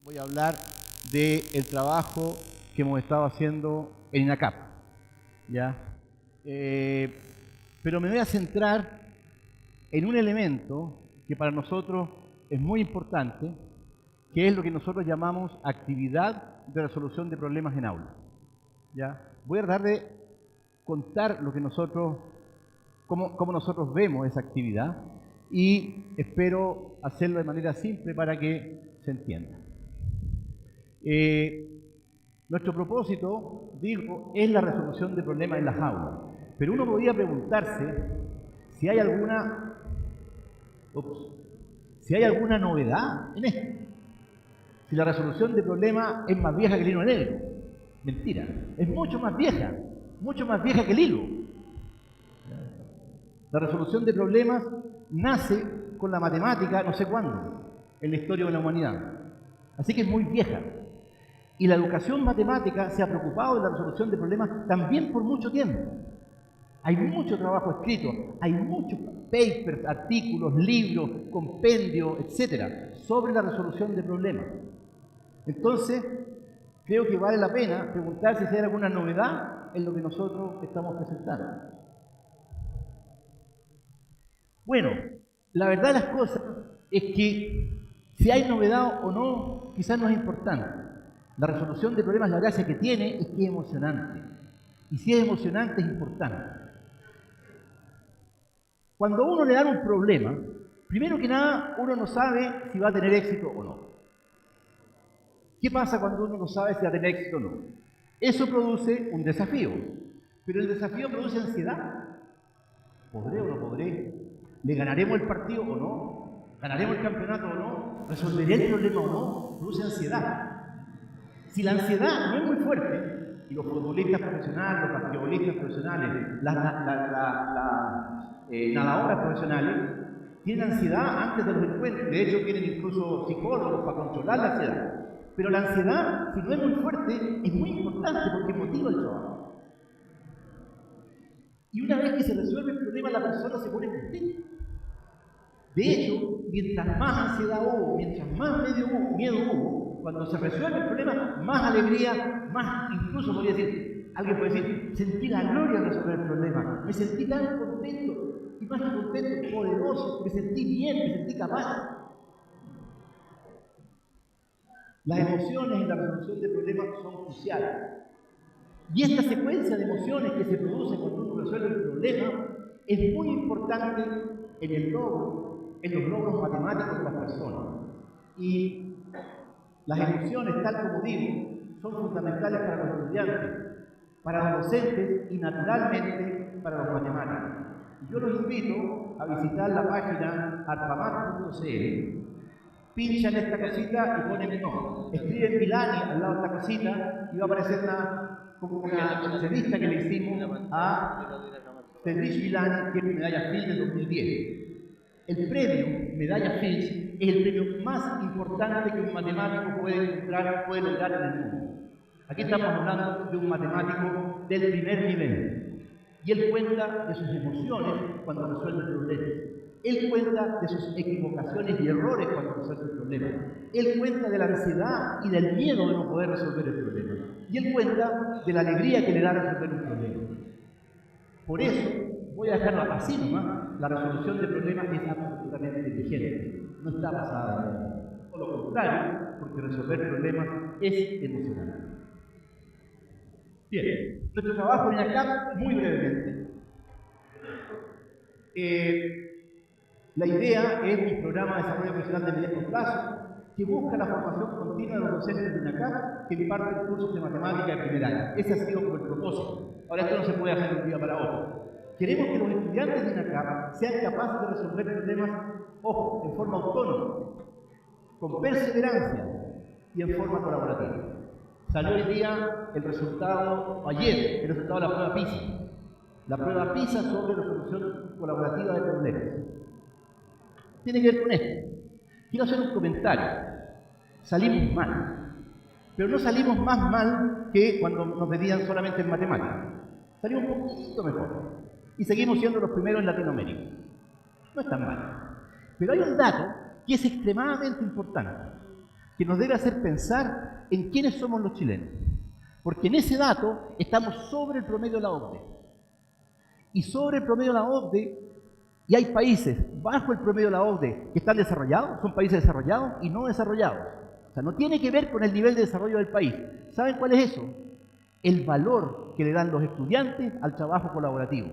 voy a hablar del trabajo que hemos estado haciendo en INACAP, ¿ya? Pero me voy a centrar en un elemento que para nosotros es muy importante, que es lo que nosotros llamamos actividad de resolución de problemas en aula, ¿ya? Voy a tratar de contar lo que nosotros, cómo nosotros vemos esa actividad, y espero hacerlo de manera simple para que se entienda. Nuestro propósito, digo, es la resolución de problemas en las aulas, pero uno podría preguntarse si hay alguna novedad en esto. Si la resolución de problemas es más vieja que el hilo negro. Mentira, es mucho más vieja que el hilo. La resolución de problemas nace con la matemática no sé cuándo, en la historia de la humanidad. Así que es muy vieja. Y la educación matemática se ha preocupado de la resolución de problemas también por mucho tiempo. Hay mucho trabajo escrito, hay muchos papers, artículos, libros, compendios, etcétera, sobre la resolución de problemas. Entonces, creo que vale la pena preguntarse si hay alguna novedad en lo que nosotros estamos presentando. Bueno, la verdad de las cosas es que si hay novedad o no, quizás no es importante. La resolución de problemas, la gracia que tiene es que es emocionante. Y si es emocionante, es importante. Cuando a uno le dan un problema, primero que nada, uno no sabe si va a tener éxito o no. ¿Qué pasa cuando uno no sabe si va a tener éxito o no? Eso produce un desafío, pero el desafío produce ansiedad. ¿Podré o no podré? ¿Le ganaremos el partido o no? ¿Ganaremos el campeonato o no? ¿Resolveré el problema o no? Produce ansiedad. Si la ansiedad no es muy fuerte, y los futbolistas profesionales, los basquetbolistas profesionales, las nadadoras profesionales, tienen ansiedad antes de los encuentros. De hecho, tienen incluso psicólogos para controlar la ansiedad. Pero la ansiedad, si no es muy fuerte, es muy importante porque motiva el trabajo. Y una vez que se resuelve el problema, la persona se pone contenta. De hecho, mientras más ansiedad hubo, mientras más miedo hubo, cuando se resuelve el problema, más alegría, más, incluso podría decir, alguien puede decir, sentí la gloria de resolver el problema, me sentí tan contento, y más que contento, poderoso, me sentí bien, me sentí capaz. Las emociones en la resolución de problemas son cruciales. Y esta secuencia de emociones que se produce cuando uno resuelve el problema es muy importante en los logros matemáticos de las personas. Y las emociones, tal como digo, son fundamentales para los estudiantes, para los docentes y naturalmente para los matemáticos. Yo los invito a visitar la página arpamat.cl. Pinchan esta cosita y ponen no. Escriben Milani al lado de esta cosita y va a aparecer una entrevista que le hicimos a Friedrich Milani, que es medalla Fields del 2010. El premio medalla Fields es el premio más importante que un matemático puede lograr en el mundo. Aquí estamos hablando de un matemático del primer nivel. Y él cuenta de sus emociones cuando resuelve el problema. Él cuenta de sus equivocaciones y errores cuando resuelve el problema. Él cuenta de la ansiedad y del miedo de no poder resolver el problema. Y él cuenta de la alegría que le da resolver un problema. Por eso, voy a dejarlo así nomás, la resolución de problemas es absolutamente vigente. No está basada en eso. Por lo contrario, porque resolver problemas es emocionante. Bien, nuestro trabajo en INACAP, muy brevemente. La idea es un programa de desarrollo profesional de mediano plazo que busca la formación continua de los docentes de INACAP que imparten cursos de matemática de primer año. Ese ha sido como el propósito. Ahora, esto no se puede hacer de un día para otro. Queremos que los estudiantes de INACAP sean capaces de resolver problemas, ojo, en forma autónoma, con perseverancia y en forma colaborativa. Salió hoy día el resultado, ayer, el resultado de la prueba PISA. La prueba PISA sobre resolución colaborativa de problemas. Tiene que ver con esto. Quiero hacer un comentario. Salimos mal. Pero no salimos más mal que cuando nos medían solamente en matemáticas. Salimos un poquito mejor. Y seguimos siendo los primeros en Latinoamérica. No es tan mal. Pero hay un dato que es extremadamente importante. que nos debe hacer pensar en quiénes somos los chilenos. Porque en ese dato estamos sobre el promedio de la OCDE. Y sobre el promedio de la OCDE, y hay países bajo el promedio de la OCDE que están desarrollados, son países desarrollados y no desarrollados. O sea, no tiene que ver con el nivel de desarrollo del país. ¿Saben cuál es eso? El valor que le dan los estudiantes al trabajo colaborativo.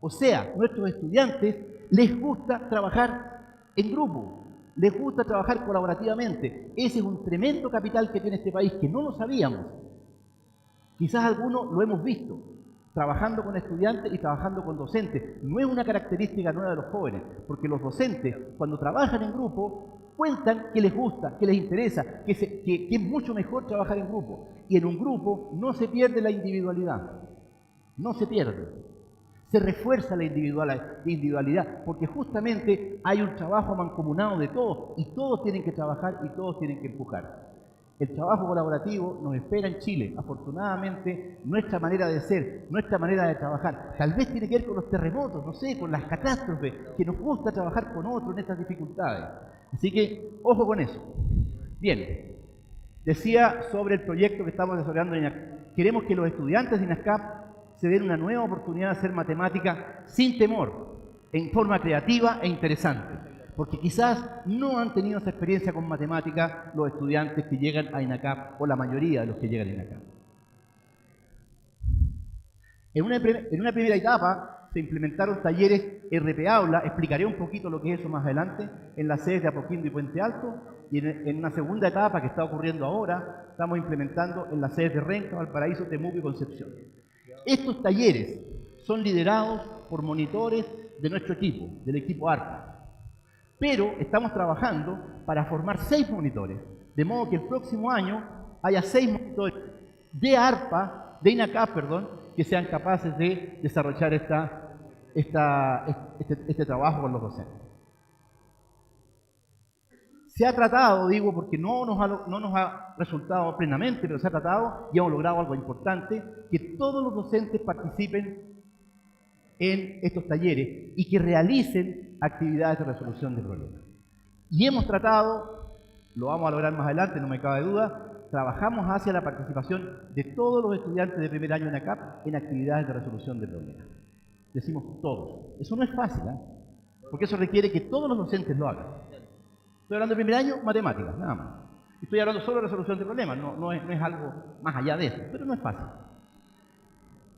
O sea, nuestros estudiantes les gusta trabajar en grupo, les gusta trabajar colaborativamente. Ese es un tremendo capital que tiene este país, que no lo sabíamos. Quizás algunos lo hemos visto, trabajando con estudiantes y trabajando con docentes. No es una característica nueva de los jóvenes, porque los docentes, cuando trabajan en grupo, cuentan que les gusta, que les interesa, que es mucho mejor trabajar en grupo. Y en un grupo no se pierde la individualidad, no se pierde. Se refuerza la individualidad, porque justamente hay un trabajo mancomunado de todos, y todos tienen que trabajar y todos tienen que empujar. El trabajo colaborativo nos espera en Chile. Afortunadamente, nuestra manera de ser, nuestra manera de trabajar, tal vez tiene que ver con los terremotos, no sé, con las catástrofes, que nos gusta trabajar con otros en estas dificultades. Así que, ojo con eso. Bien, decía sobre el proyecto que estamos desarrollando en INACAP. Queremos que los estudiantes de INACAP se den una nueva oportunidad de hacer matemática sin temor, en forma creativa e interesante. Porque quizás no han tenido esa experiencia con matemática los estudiantes que llegan a INACAP, o la mayoría de los que llegan a INACAP. En una primera etapa se implementaron talleres RP Aula, explicaré un poquito lo que es eso más adelante, en las sedes de Apoquindo y Puente Alto, y en una segunda etapa que está ocurriendo ahora, estamos implementando en las sedes de Renca, Valparaíso, Temuco y Concepción. Estos talleres son liderados por monitores de nuestro equipo, del equipo ARPA. Pero estamos trabajando para formar 6 monitores, de modo que el próximo año haya 6 monitores de ARPA, de INACAP, perdón, que sean capaces de desarrollar este trabajo con los docentes. Se ha tratado, digo, porque no nos ha resultado plenamente, pero se ha tratado y hemos logrado algo importante, que todos los docentes participen en estos talleres y que realicen actividades de resolución de problemas. Y hemos tratado, lo vamos a lograr más adelante, no me cabe duda, trabajamos hacia la participación de todos los estudiantes de primer año en ACAP en actividades de resolución de problemas. Decimos todos. Eso no es fácil, porque eso requiere que todos los docentes lo hagan. Estoy hablando de primer año, matemáticas, nada más. Estoy hablando solo de resolución de problemas, no es algo más allá de eso, pero no es fácil.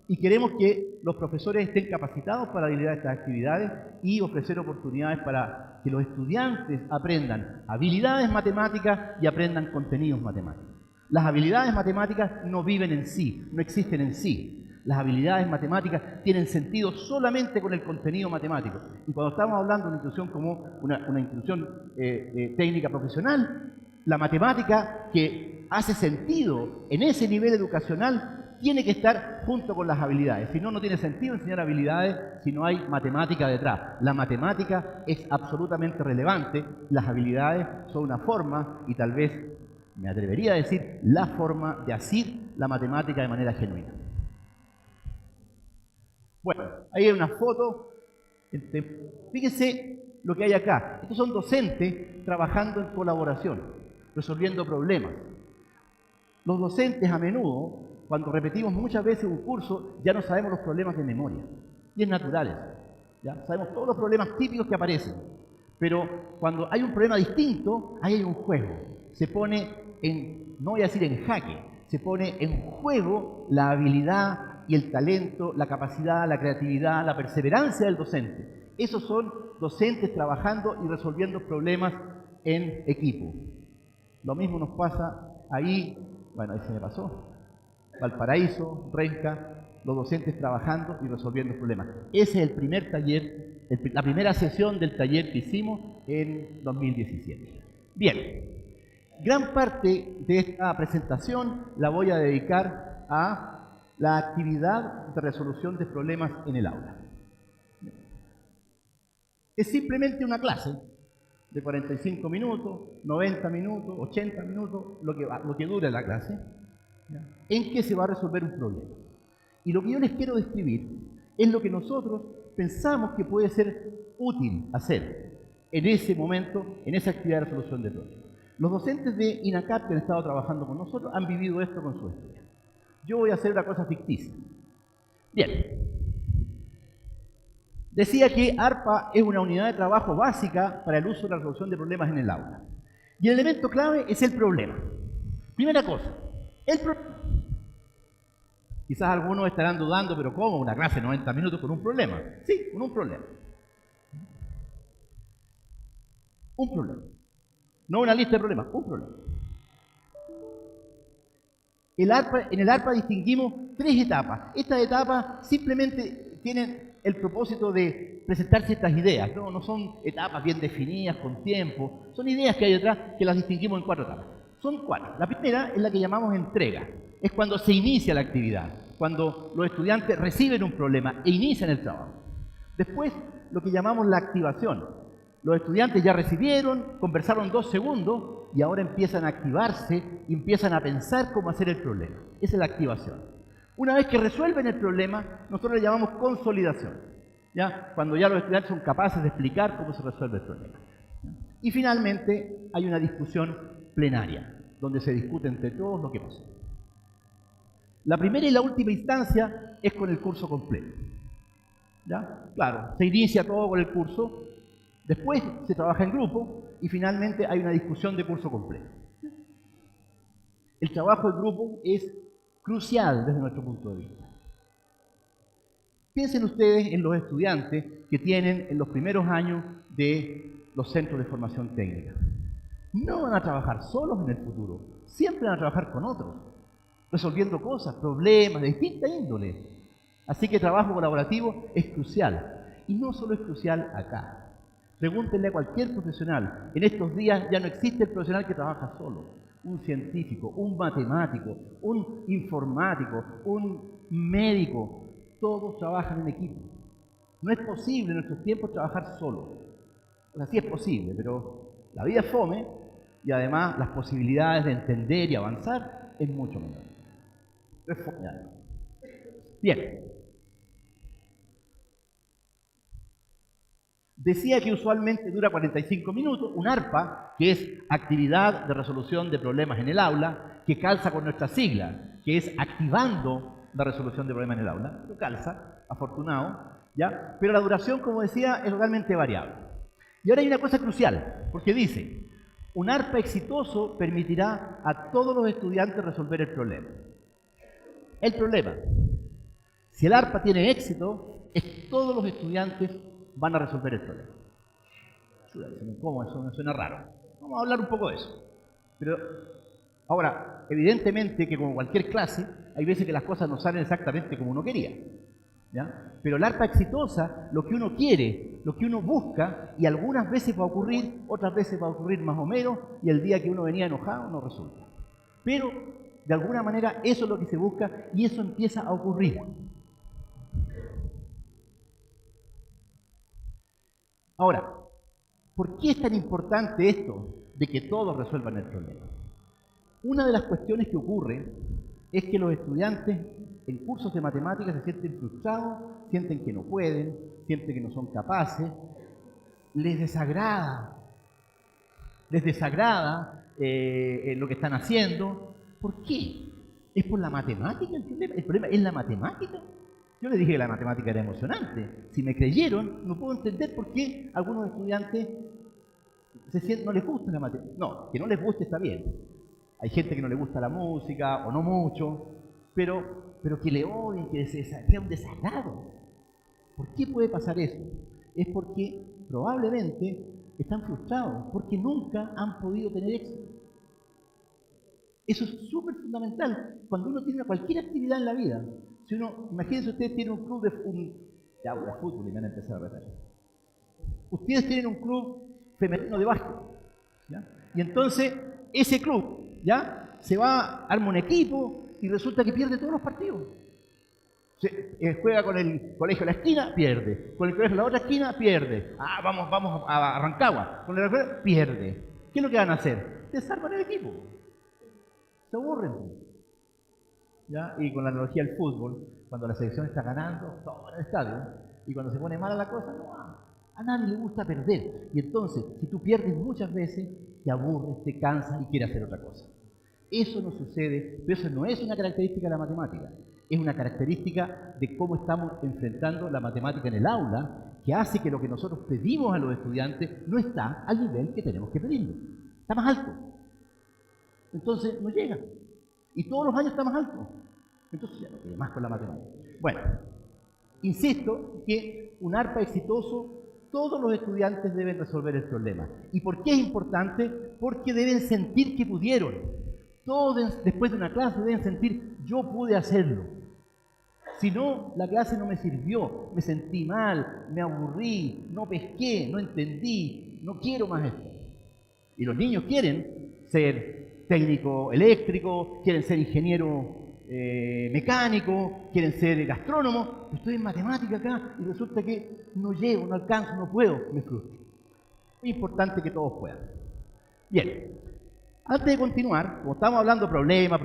Y queremos que los profesores estén capacitados para liderar estas actividades y ofrecer oportunidades para que los estudiantes aprendan habilidades matemáticas y aprendan contenidos matemáticos. Las habilidades matemáticas no viven en sí, no existen en sí. Las habilidades matemáticas tienen sentido solamente con el contenido matemático. Y cuando estamos hablando de una institución como una institución técnica profesional, la matemática que hace sentido en ese nivel educacional tiene que estar junto con las habilidades. Si no, no tiene sentido enseñar habilidades si no hay matemática detrás. La matemática es absolutamente relevante, las habilidades son una forma, y tal vez me atrevería a decir, la forma de hacer la matemática de manera genuina. Bueno, ahí hay una foto. Fíjense lo que hay acá. Estos son docentes trabajando en colaboración, resolviendo problemas. Los docentes a menudo, cuando repetimos muchas veces un curso, ya no sabemos los problemas de memoria. Y es natural eso. ¿Ya? Sabemos todos los problemas típicos que aparecen. Pero cuando hay un problema distinto, ahí hay un juego. Se pone no voy a decir en jaque, se pone en juego la habilidad y el talento, la capacidad, la creatividad, la perseverancia del docente. Esos son docentes trabajando y resolviendo problemas en equipo. Lo mismo nos pasa ahí, bueno, ahí se me pasó, Valparaíso, Renca, los docentes trabajando y resolviendo problemas. Ese es el primer taller, la primera sesión del taller que hicimos en 2017. Bien, gran parte de esta presentación la voy a dedicar a la actividad de resolución de problemas en el aula. Es simplemente una clase de 45 minutos, 90 minutos, 80 minutos, lo que dura la clase, en que se va a resolver un problema. Y lo que yo les quiero describir es lo que nosotros pensamos que puede ser útil hacer en ese momento, en esa actividad de resolución de problemas. Los docentes de INACAP que han estado trabajando con nosotros han vivido esto con sus estudiantes. Yo voy a hacer una cosa ficticia. Bien. Decía que ARPA es una unidad de trabajo básica para el uso y la resolución de problemas en el aula. Y el elemento clave es el problema. Primera cosa, el problema. Quizás algunos estarán dudando, pero ¿cómo? Una clase de 90 minutos con un problema. Sí, con un problema. Un problema. No una lista de problemas, un problema. En el ARPA distinguimos 3 etapas. Estas etapas simplemente tienen el propósito de presentar ciertas ideas. No son etapas bien definidas, con tiempo. Son ideas que hay detrás que las distinguimos en 4 etapas. Son 4. La primera es la que llamamos entrega. Es cuando se inicia la actividad, cuando los estudiantes reciben un problema e inician el trabajo. Después, lo que llamamos la activación. Los estudiantes ya recibieron, conversaron 2 segundos y ahora empiezan a activarse y empiezan a pensar cómo hacer el problema. Esa es la activación. Una vez que resuelven el problema, nosotros le llamamos consolidación. ¿Ya? Cuando ya los estudiantes son capaces de explicar cómo se resuelve el problema. Y finalmente hay una discusión plenaria, donde se discute entre todos lo que pasa. La primera y la última instancia es con el curso completo. ¿Ya? Claro, se inicia todo con el curso, después se trabaja en grupo y finalmente hay una discusión de curso completo. El trabajo en grupo es crucial desde nuestro punto de vista. Piensen ustedes en los estudiantes que tienen en los primeros años de los centros de formación técnica. No van a trabajar solos en el futuro, siempre van a trabajar con otros, resolviendo cosas, problemas de distinta índole. Así que el trabajo colaborativo es crucial. Y no solo es crucial acá. Pregúntenle a cualquier profesional. En estos días ya no existe el profesional que trabaja solo. Un científico, un matemático, un informático, un médico. Todos trabajan en equipo. No es posible en nuestros tiempos trabajar solo. O sea, sí es posible, pero la vida es fome y además las posibilidades de entender y avanzar es mucho menor. Es fome. Bien. Decía que usualmente dura 45 minutos, un ARPA, que es Actividad de Resolución de Problemas en el Aula, que calza con nuestra sigla, que es Activando la Resolución de Problemas en el Aula. Lo calza, afortunado, ¿ya? Pero la duración, como decía, es realmente variable. Y ahora hay una cosa crucial, porque dice, un ARPA exitoso permitirá a todos los estudiantes resolver el problema. El problema, si el ARPA tiene éxito, es que todos los estudiantes van a resolver el problema. ¿Cómo? Eso me suena raro. Vamos a hablar un poco de eso. Pero ahora, evidentemente que como cualquier clase, hay veces que las cosas no salen exactamente como uno quería. ¿Ya? Pero la ARPA exitosa, lo que uno quiere, lo que uno busca, y algunas veces va a ocurrir, otras veces va a ocurrir más o menos, y el día que uno venía enojado no resulta. Pero, de alguna manera, eso es lo que se busca y eso empieza a ocurrir. Ahora, ¿por qué es tan importante esto de que todos resuelvan el problema? Una de las cuestiones que ocurre es que los estudiantes en cursos de matemáticas se sienten frustrados, sienten que no pueden, sienten que no son capaces, les desagrada lo que están haciendo. ¿Por qué? ¿Es por la matemática el problema? ¿El problema es la matemática? Yo les dije que la matemática era emocionante. Si me creyeron, no puedo entender por qué algunos estudiantes no les gusta la matemática. No, que no les guste está bien. Hay gente que no le gusta la música, o no mucho, pero que le odien, que sea un desagrado. ¿Por qué puede pasar eso? Es porque probablemente están frustrados, porque nunca han podido tener éxito. Eso es súper fundamental cuando uno tiene cualquier actividad en la vida. Si uno, imagínense ustedes tienen un club de fútbol y me han empezado a retar. Ustedes tienen un club femenino de básquet, ¿ya? Y entonces ese club, ¿ya? Se va, arma un equipo y resulta que pierde todos los partidos. Juega con el colegio de la esquina, pierde. Con el colegio de la otra esquina, pierde. Vamos a Rancagua. Con el colegio, pierde. ¿Qué es lo que van a hacer? Desarman el equipo. Se aburren. ¿Ya? Y con la analogía del fútbol, cuando la selección está ganando, todo en el estadio, y cuando se pone mala la cosa, no va. A nadie le gusta perder. Y entonces, si tú pierdes muchas veces, te aburres, te cansas y quieres hacer otra cosa. Eso no sucede, pero eso no es una característica de la matemática. Es una característica de cómo estamos enfrentando la matemática en el aula, que hace que lo que nosotros pedimos a los estudiantes no está al nivel que tenemos que pedirlo. Está más alto. Entonces, no llega. Y todos los años está más alto. Entonces, ya no tiene más con la matemática. Bueno, insisto que un ARPA exitoso, todos los estudiantes deben resolver el problema. ¿Y por qué es importante? Porque deben sentir que pudieron. Todos después de una clase deben sentir, yo pude hacerlo. Si no, la clase no me sirvió, me sentí mal, me aburrí, no pesqué, no entendí, no quiero más esto. Y los niños quieren ser técnico eléctrico, quieren ser ingeniero mecánico, quieren ser gastrónomo. Estoy en matemática acá y resulta que no llego, no alcanzo, no puedo, me frustro. Es importante que todos puedan. Bien, antes de continuar, como estamos hablando problema,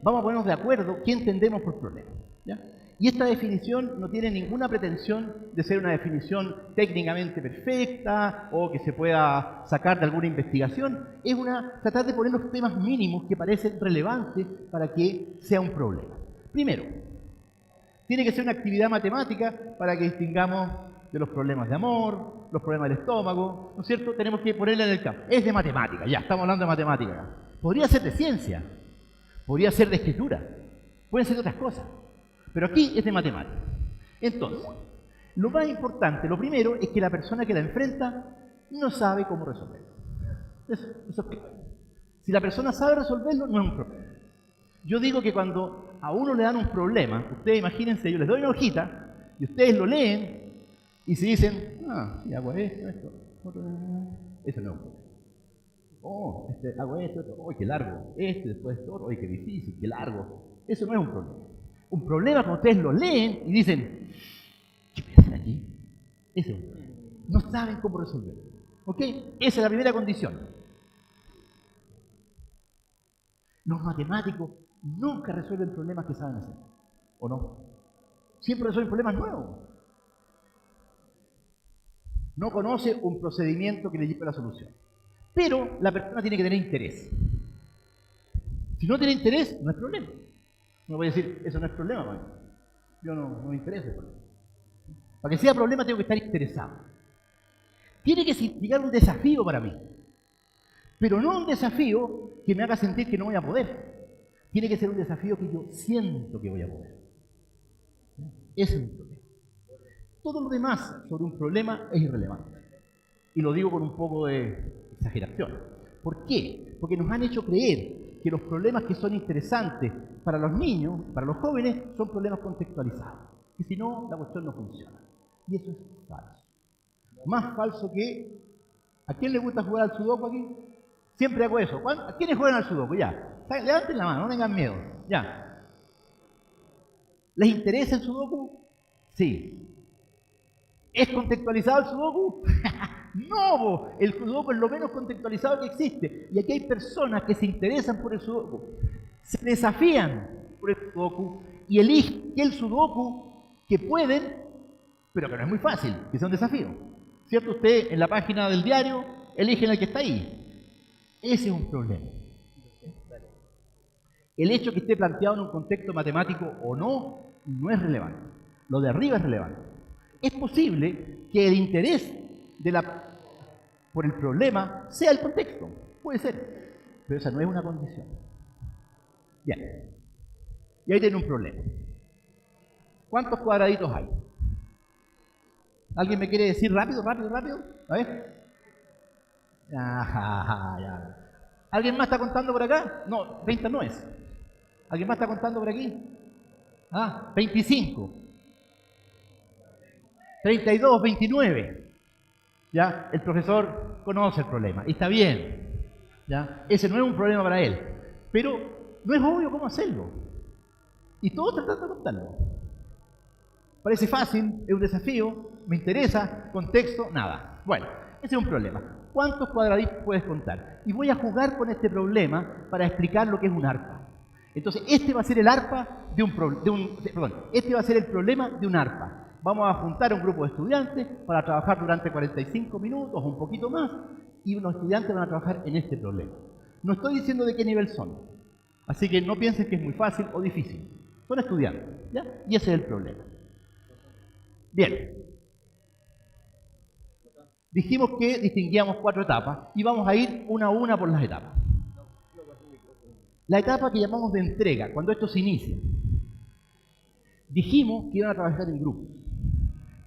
vamos a ponernos de acuerdo qué entendemos por problema. ¿Ya? Y esta definición no tiene ninguna pretensión de ser una definición técnicamente perfecta o que se pueda sacar de alguna investigación. Es tratar de poner los temas mínimos que parecen relevantes para que sea un problema. Primero, tiene que ser una actividad matemática para que distingamos de los problemas de amor, los problemas del estómago, ¿no es cierto? Tenemos que ponerla en el campo. Es de matemática, ya, estamos hablando de matemática acá. Podría ser de ciencia, podría ser de escritura, pueden ser de otras cosas. Pero aquí es de matemática. Entonces, lo más importante, lo primero, es que la persona que la enfrenta no sabe cómo resolverlo. Eso es claro. Si la persona sabe resolverlo, no es un problema. Yo digo que cuando a uno le dan un problema, ustedes imagínense, yo les doy una hojita y ustedes lo leen y se dicen, sí, hago esto, otro, eso no es un problema. Hago esto, qué largo, después esto, qué difícil, qué largo. Eso no es un problema. Un problema cuando ustedes lo leen y dicen, ¿qué voy a hacer aquí? Ese es un problema. No saben cómo resolverlo. ¿Ok? Esa es la primera condición. Los matemáticos nunca resuelven problemas que saben hacer. ¿O no? Siempre resuelven problemas nuevos. No conoce un procedimiento que le lleve a la solución. Pero la persona tiene que tener interés. Si no tiene interés, no es problema. No voy a decir, eso no es problema para mí. Yo no me interesa el problema. Para que sea problema tengo que estar interesado. Tiene que significar un desafío para mí. Pero no un desafío que me haga sentir que no voy a poder. Tiene que ser un desafío que yo siento que voy a poder. Ese es un problema. Todo lo demás sobre un problema es irrelevante. Y lo digo con un poco de exageración. ¿Por qué? Porque nos han hecho creer que los problemas que son interesantes para los niños, para los jóvenes, son problemas contextualizados. Y si no, la cuestión no funciona. Y eso es falso. Más falso que... ¿A quién le gusta jugar al sudoku aquí? Siempre hago eso. ¿A quiénes juegan al sudoku? Ya. Levanten la mano, no tengan miedo. Ya. ¿Les interesa el sudoku? Sí. ¿Es contextualizado el sudoku? No, el sudoku es lo menos contextualizado que existe. Y aquí hay personas que se interesan por el sudoku, se desafían por el sudoku y eligen el sudoku que pueden, pero que no es muy fácil, que sea un desafío. ¿Cierto? Usted en la página del diario eligen el que está ahí. Ese es un problema. El hecho que esté planteado en un contexto matemático o no, no es relevante. Lo de arriba es relevante. Es posible que el interés por el problema sea el contexto. Puede ser. Pero esa no es una condición. Bien. Y ahí tiene un problema. ¿Cuántos cuadraditos hay? ¿Alguien me quiere decir rápido? A ver. Ya. ¿Alguien más está contando por acá? No, 30 no es. ¿Alguien más está contando por aquí? 25. 32, 29. ¿Ya? El profesor conoce el problema y está bien. ¿Ya? Ese no es un problema para él. Pero no es obvio cómo hacerlo. Y todos tratando de contarlo. Parece fácil, es un desafío, me interesa, contexto, nada. Bueno, ese es un problema. ¿Cuántos cuadraditos puedes contar? Y voy a jugar con este problema para explicar lo que es un arpa. Entonces, este va a ser el arpa este va a ser el problema de un arpa. Vamos a juntar a un grupo de estudiantes para trabajar durante 45 minutos o un poquito más, y los estudiantes van a trabajar en este problema. No estoy diciendo de qué nivel son, así que no piensen que es muy fácil o difícil. Son estudiantes, ¿ya? Y ese es el problema. Bien. Dijimos que distinguíamos 4 etapas y vamos a ir una a una por las etapas. La etapa que llamamos de entrega, cuando esto se inicia. Dijimos que iban a trabajar en grupos,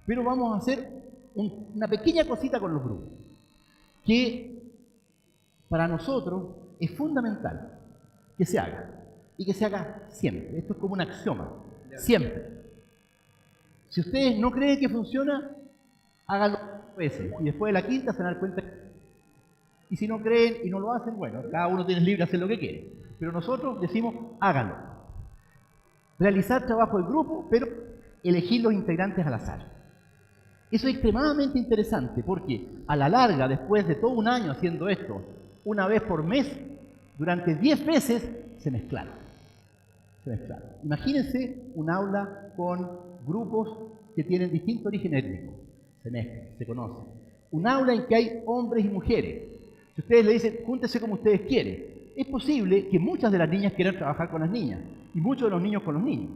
pero vamos a hacer una pequeña cosita con los grupos, que para nosotros es fundamental que se haga, y que se haga siempre. Esto es como un axioma, siempre. Si ustedes no creen que funciona, háganlo 4 veces, y después de la quinta se van a dar cuenta. Y si no creen y no lo hacen, bueno, cada uno tiene libre de hacer lo que quiere. Pero nosotros decimos, háganlo. Realizar trabajo en grupo, pero elegir los integrantes al azar. Eso es extremadamente interesante, porque a la larga, después de todo un año haciendo esto, una vez por mes, durante 10 meses, se mezclaron. Imagínense un aula con grupos que tienen distinto origen étnico. Se mezclan, se conocen. Un aula en que hay hombres y mujeres. Si ustedes le dicen, júntense como ustedes quieren, es posible que muchas de las niñas quieran trabajar con las niñas y muchos de los niños con los niños.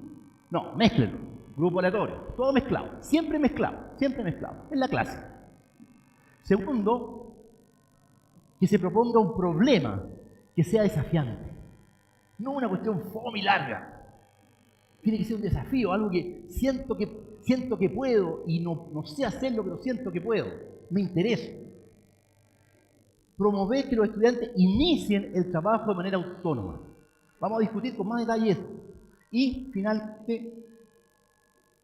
No, mézclenlo. Grupo aleatorio. Todo mezclado. Siempre mezclado. Siempre mezclado. Es la clase. Segundo, que se proponga un problema que sea desafiante. No una cuestión fome y larga. Tiene que ser un desafío, algo que siento que puedo y no sé hacerlo, pero siento que puedo. Me interesa. Promover que los estudiantes inicien el trabajo de manera autónoma. Vamos a discutir con más detalle esto. Y, finalmente,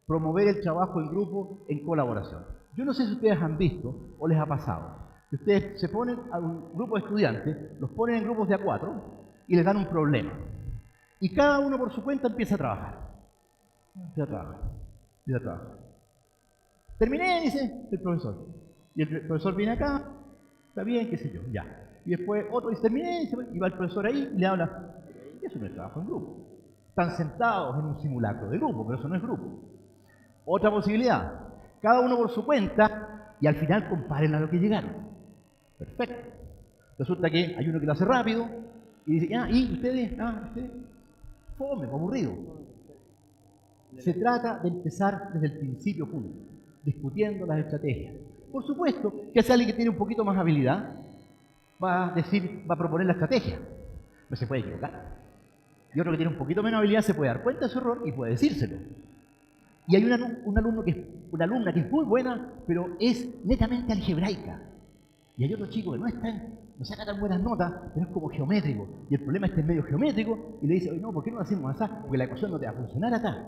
promover el trabajo en grupo en colaboración. Yo no sé si ustedes han visto o les ha pasado. Que ustedes se ponen a un grupo de estudiantes, los ponen en grupos de A4 y les dan un problema. Y cada uno por su cuenta empieza a trabajar. Empieza a trabajar. Terminé, dice el profesor. Y el profesor viene acá. Está bien, qué sé yo, ya. Y después otro dice, terminé, y va el profesor ahí y le habla. Eso no es trabajo en grupo. Están sentados en un simulacro de grupo, pero eso no es grupo. Otra posibilidad, cada uno por su cuenta y al final comparen a lo que llegaron. Perfecto. Resulta que hay uno que lo hace rápido y dice, ¿y ustedes? ¿Ustedes? Fome, aburrido. Se trata de empezar desde el principio juntos, discutiendo las estrategias. Por supuesto que si alguien que tiene un poquito más habilidad va a proponer la estrategia, pero se puede equivocar. Y otro que tiene un poquito menos habilidad se puede dar cuenta de su error y puede decírselo. Y hay una alumna que es muy buena, pero es netamente algebraica. Y hay otro chico que no saca tan buenas notas, pero es como geométrico. Y el problema es que es medio geométrico y le dice, oye, no, ¿por qué no lo hacemos así? Porque la ecuación no te va a funcionar acá.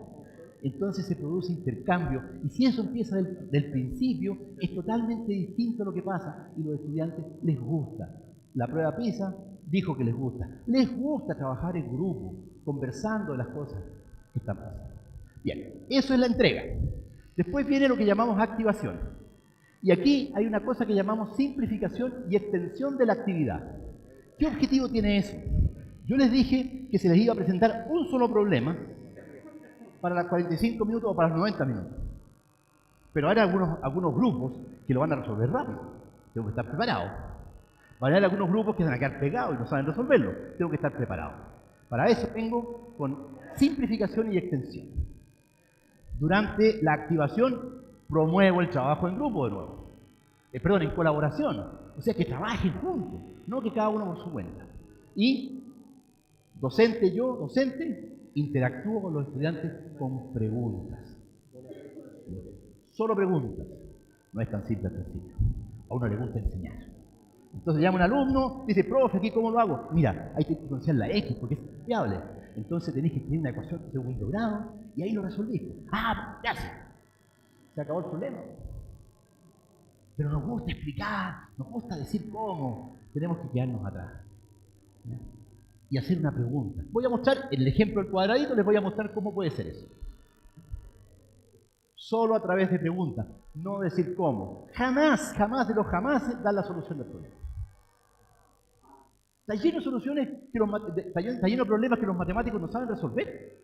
Entonces se produce intercambio, y si eso empieza del principio, es totalmente distinto a lo que pasa, y los estudiantes les gusta. La prueba PISA dijo que les gusta trabajar en grupo, conversando de las cosas que están pasando. Bien, eso es la entrega. Después viene lo que llamamos activación, y aquí hay una cosa que llamamos simplificación y extensión de la actividad. ¿Qué objetivo tiene eso? Yo les dije que se les iba a presentar un solo problema para los 45 minutos o para los 90 minutos. Pero hay algunos grupos que lo van a resolver rápido. Tengo que estar preparado. Van a haber algunos grupos que van a quedar pegados y no saben resolverlo. Tengo que estar preparado. Para eso vengo con simplificación y extensión. Durante la activación promuevo el trabajo en grupo de nuevo. En colaboración. O sea, que trabajen juntos, no que cada uno por su cuenta. Y docente, interactúo con los estudiantes con preguntas. Solo preguntas. No es tan simple al principio. A uno le gusta enseñar. Entonces llama un alumno, dice, profe, ¿aquí cómo lo hago? Mira, hay que potenciar la X porque es variable. Entonces tenéis que escribir una ecuación de segundo grado y ahí lo resolviste. Gracias. Se acabó el problema. Pero nos gusta explicar, nos gusta decir cómo. Tenemos que quedarnos atrás. ¿Ya? Y hacer una pregunta. Voy a mostrar, en el ejemplo del cuadradito, les voy a mostrar cómo puede ser eso. Solo a través de preguntas, no decir cómo. Jamás de los jamás dan la solución del problema. Está lleno de soluciones, está lleno de problemas que los matemáticos no saben resolver.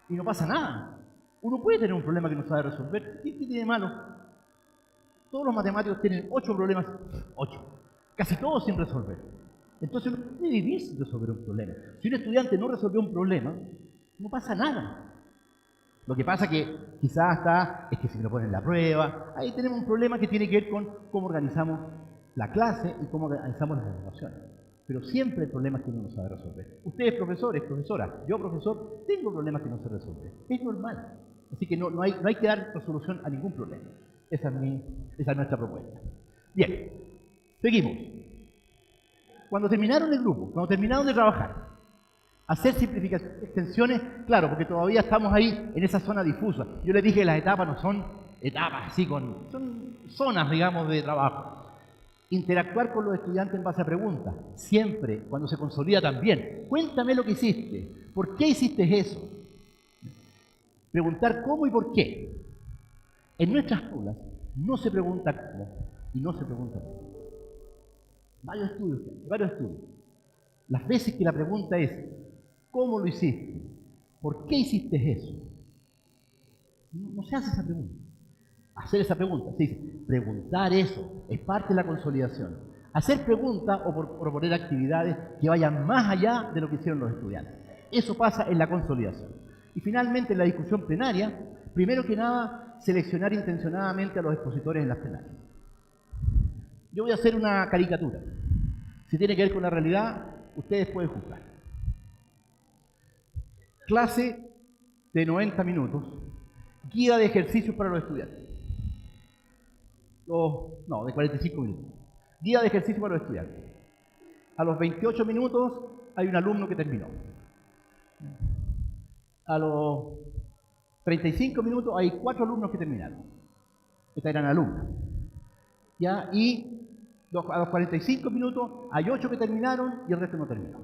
Y no pasa nada. Uno puede tener un problema que no sabe resolver. ¿Qué tiene de malo? Todos los matemáticos tienen 8 problemas, 8, casi todos sin resolver. Entonces uno puede vivir sin resolver un problema. Si un estudiante no resolvió un problema, no pasa nada. Lo que pasa que quizás es que si me lo ponen la prueba, ahí tenemos un problema que tiene que ver con cómo organizamos la clase y cómo organizamos las evaluaciones. Pero siempre hay problemas que uno no sabe resolver. Ustedes, profesores, profesoras, yo, profesor, tengo problemas que no sé resolver. Es normal. Así que no hay que dar resolución a ningún problema. Esa es nuestra propuesta. Bien, seguimos. Cuando terminaron el grupo, cuando terminaron de trabajar, hacer simplificaciones, extensiones, claro, porque todavía estamos ahí en esa zona difusa. Yo les dije que las etapas no son etapas así, son zonas, digamos, de trabajo. Interactuar con los estudiantes en base a preguntas, siempre, cuando se consolida también. Cuéntame lo que hiciste, ¿por qué hiciste eso? Preguntar cómo y por qué. En nuestras aulas no se pregunta cómo y no se pregunta por qué. Varios estudios. Las veces que la pregunta es ¿cómo lo hiciste? ¿Por qué hiciste eso? No se hace esa pregunta. Hacer esa pregunta, se dice, preguntar eso es parte de la consolidación. Hacer preguntas o proponer actividades que vayan más allá de lo que hicieron los estudiantes. Eso pasa en la consolidación. Y finalmente en la discusión plenaria, primero que nada, seleccionar intencionadamente a los expositores en las plenarias. Yo voy a hacer una caricatura. Si tiene que ver con la realidad, ustedes pueden juzgar. Clase de 90 minutos, guía de ejercicios para los estudiantes. De 45 minutos. Guía de ejercicio para los estudiantes. A los 28 minutos hay un alumno que terminó. A los 35 minutos hay 4 alumnos que terminaron. Estas eran alumnas. ¿Ya? Y a los 45 minutos hay 8 que terminaron y el resto no terminó.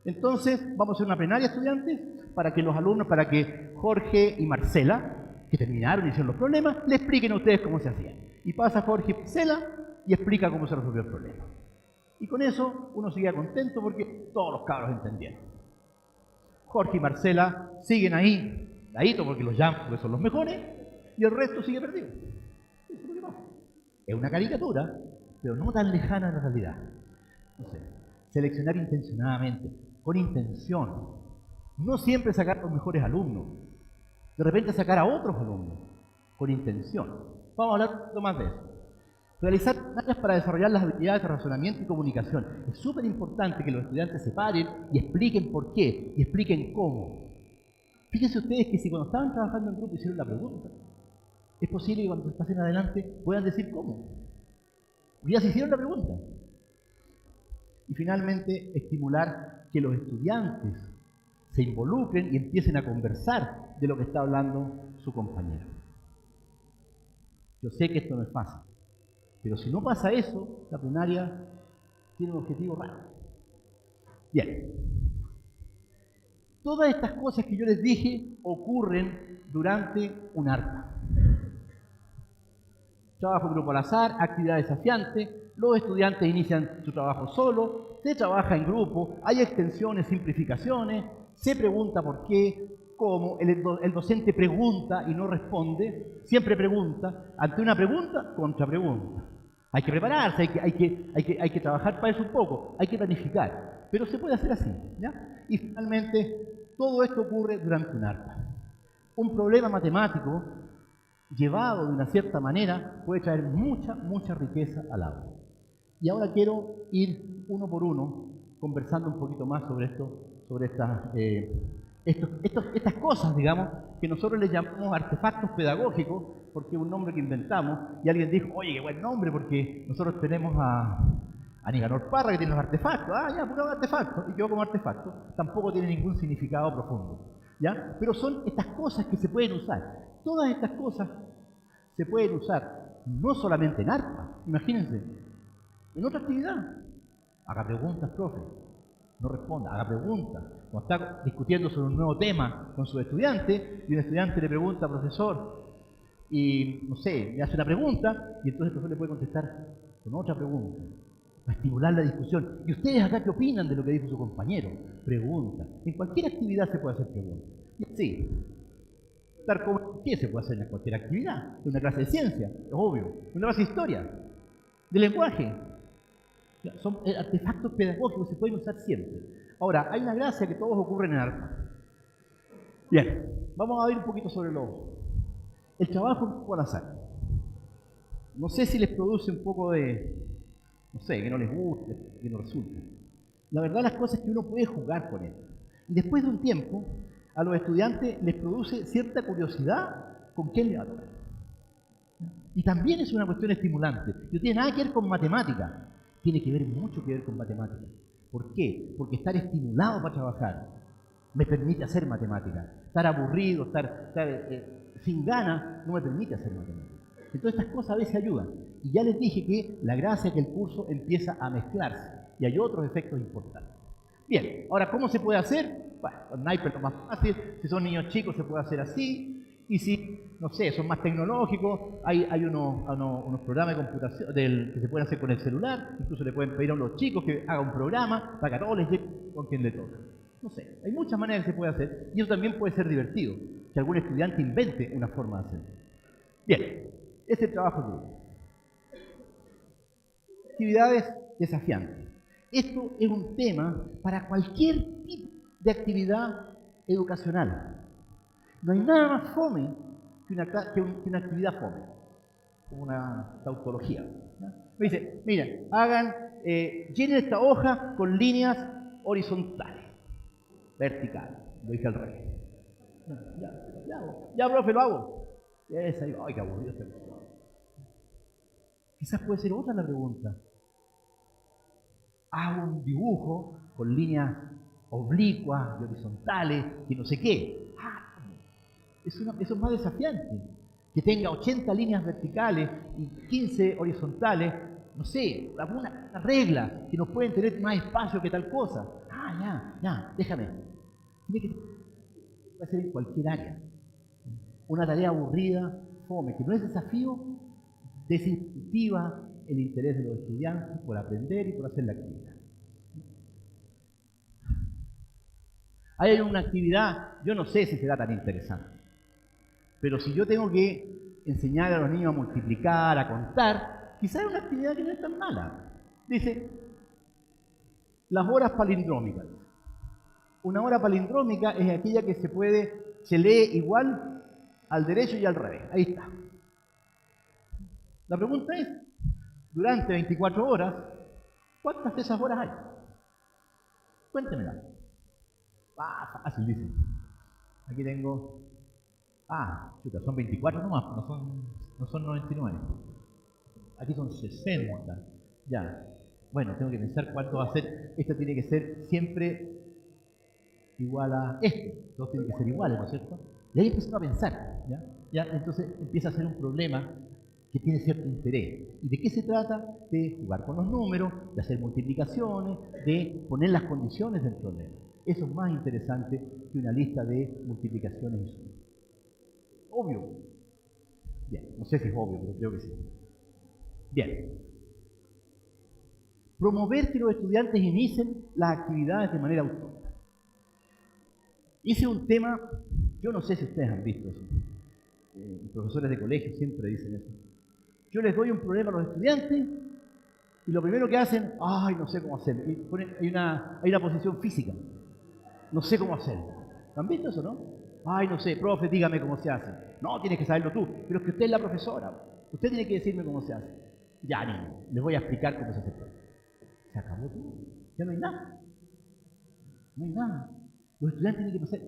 Entonces, vamos a hacer una plenaria, estudiantes, para que los alumnos, para que Jorge y Marcela, que terminaron y hicieron los problemas, le expliquen a ustedes cómo se hacían. Y pasa Jorge y Marcela y explica cómo se resolvió el problema. Y con eso uno sigue contento porque todos los cabros entendieron. Jorge y Marcela siguen ahí, porque los llaman, porque son los mejores, y el resto sigue perdido. Eso es lo que pasa. Es una caricatura, pero no tan lejana de la realidad. Entonces, seleccionar intencionadamente, con intención. No siempre sacar a los mejores alumnos. De repente sacar a otros alumnos, con intención. Vamos a hablar un poquito más de eso. Realizar tareas para desarrollar las habilidades de razonamiento y comunicación. Es súper importante que los estudiantes se paren y expliquen por qué, y expliquen cómo. Fíjense ustedes que si cuando estaban trabajando en grupo hicieron la pregunta, es posible que cuando se pasen adelante puedan decir cómo. Ya se hicieron la pregunta. Y finalmente, estimular que los estudiantes se involucren y empiecen a conversar de lo que está hablando su compañero. Yo sé que esto no es fácil, pero si no pasa eso, la plenaria tiene un objetivo raro. Bien. Todas estas cosas que yo les dije ocurren durante un ARPA. Trabajo en grupo al azar, actividad desafiante, los estudiantes inician su trabajo solo, se trabaja en grupo, hay extensiones, simplificaciones, se pregunta por qué, cómo, el docente pregunta y no responde, siempre pregunta, ante una pregunta, contrapregunta. Hay que prepararse, hay que trabajar para eso un poco, hay que planificar, pero se puede hacer así, ¿ya? Y finalmente, todo esto ocurre durante un ARPA. Un problema matemático llevado de una cierta manera, puede traer mucha riqueza al aula. Y ahora quiero ir uno por uno, conversando un poquito más sobre estas cosas, digamos, que nosotros les llamamos artefactos pedagógicos, porque es un nombre que inventamos, y alguien dijo, oye, qué buen nombre, porque nosotros tenemos a Nicanor Parra, que tiene los artefactos, puro artefacto, y quedó como artefacto, tampoco tiene ningún significado profundo, ¿ya? Pero son estas cosas que se pueden usar. Todas estas cosas se pueden usar no solamente en ARPA, imagínense, en otra actividad. Haga preguntas, profe, no responda, haga preguntas. Cuando está discutiendo sobre un nuevo tema con sus estudiantes y un estudiante le pregunta, profesor, y no sé, le hace una pregunta y entonces el profesor le puede contestar con otra pregunta, para estimular la discusión. ¿Y ustedes acá qué opinan de lo que dijo su compañero? Pregunta. En cualquier actividad se puede hacer preguntas. Y así. Dar como ¿qué se puede hacer en cualquier actividad? Una clase de ciencia, es obvio. Una clase de historia, de lenguaje. Son artefactos pedagógicos que se pueden usar siempre. Ahora, hay una gracia que todos ocurren en arte. Bien, vamos a ver un poquito sobre el trabajo un poco al azar. No sé si les produce un poco de, no sé, que no les guste, que no resulte. La verdad las cosas es que uno puede jugar con esto. Y después de un tiempo, a los estudiantes les produce cierta curiosidad con quién le va a tocar. Y también es una cuestión estimulante. No tiene nada que ver con matemática. Tiene que ver mucho que ver con matemática. ¿Por qué? Porque estar estimulado para trabajar me permite hacer matemática. Estar aburrido, estar sin ganas, no me permite hacer matemática. Entonces estas cosas a veces ayudan. Y ya les dije que la gracia es que el curso empieza a mezclarse. Y hay otros efectos importantes. Bien, ahora, ¿cómo se puede hacer? Bueno, con Naipes es lo más fácil. Si son niños chicos se puede hacer así. Y si, no sé, son más tecnológicos, hay unos programas de computación que se pueden hacer con el celular. Incluso le pueden pedir a los chicos que hagan un programa para que a todos les llegue con quien le toca. No sé, hay muchas maneras que se puede hacer. Y eso también puede ser divertido, que algún estudiante invente una forma de hacerlo. Bien, ese es el trabajo de grupo. Actividades desafiantes. Esto es un tema para cualquier tipo de actividad educacional. No hay nada más fome que una actividad fome, como una tautología. ¿No? Me dice, miren, llenen esta hoja con líneas horizontales, verticales, lo dije al revés. Ya, profe, lo hago. Ay, qué aburrido este profesor. Quizás puede ser otra la pregunta. Hago un dibujo con líneas oblicuas y horizontales, que no sé qué. Eso es más desafiante. Que tenga 80 líneas verticales y 15 horizontales, no sé, alguna regla que nos pueden tener más espacio que tal cosa. Ya, déjame. Tiene que hacer en cualquier área. Una tarea aburrida, fome, que no es desafío, desincentiva el interés de los estudiantes por aprender y por hacer la actividad. Hay una actividad, yo no sé si será tan interesante, pero si yo tengo que enseñar a los niños a multiplicar, a contar, quizás es una actividad que no es tan mala. Dice, las horas palindrómicas. Una hora palindrómica es aquella que se lee igual al derecho y al revés. Ahí está. La pregunta es, durante 24 horas, ¿cuántas de esas horas hay? Cuéntemela. Fácil, dice. Aquí tengo... son 24 nomás, no son 99. Aquí son 60. Ya. Bueno, tengo que pensar cuánto va a ser. Esto tiene que ser siempre igual a esto. Todos tienen que ser iguales, ¿no es cierto? Y ahí empiezo a pensar. ¿Ya? Entonces empieza a ser un problema que tiene cierto interés. ¿Y de qué se trata? De jugar con los números, de hacer multiplicaciones, de poner las condiciones del problema. Eso es más interesante que una lista de multiplicaciones y sumas. Obvio. Bien, no sé si es obvio, pero creo que sí. Bien. Promover que los estudiantes inicien las actividades de manera autónoma. Ese es un tema, yo no sé si ustedes han visto eso. Los profesores de colegio siempre dicen eso. Yo les doy un problema a los estudiantes y lo primero que hacen, no sé cómo hacerlo. Hay una posición física. No sé cómo hacerlo. ¿Han visto eso, no? No sé, profe, dígame cómo se hace. No, tienes que saberlo tú. Pero es que usted es la profesora. Usted tiene que decirme cómo se hace. Ya, niño, les voy a explicar cómo se hace todo. Se acabó todo. Ya no hay nada. No hay nada. Los estudiantes tienen que pasar.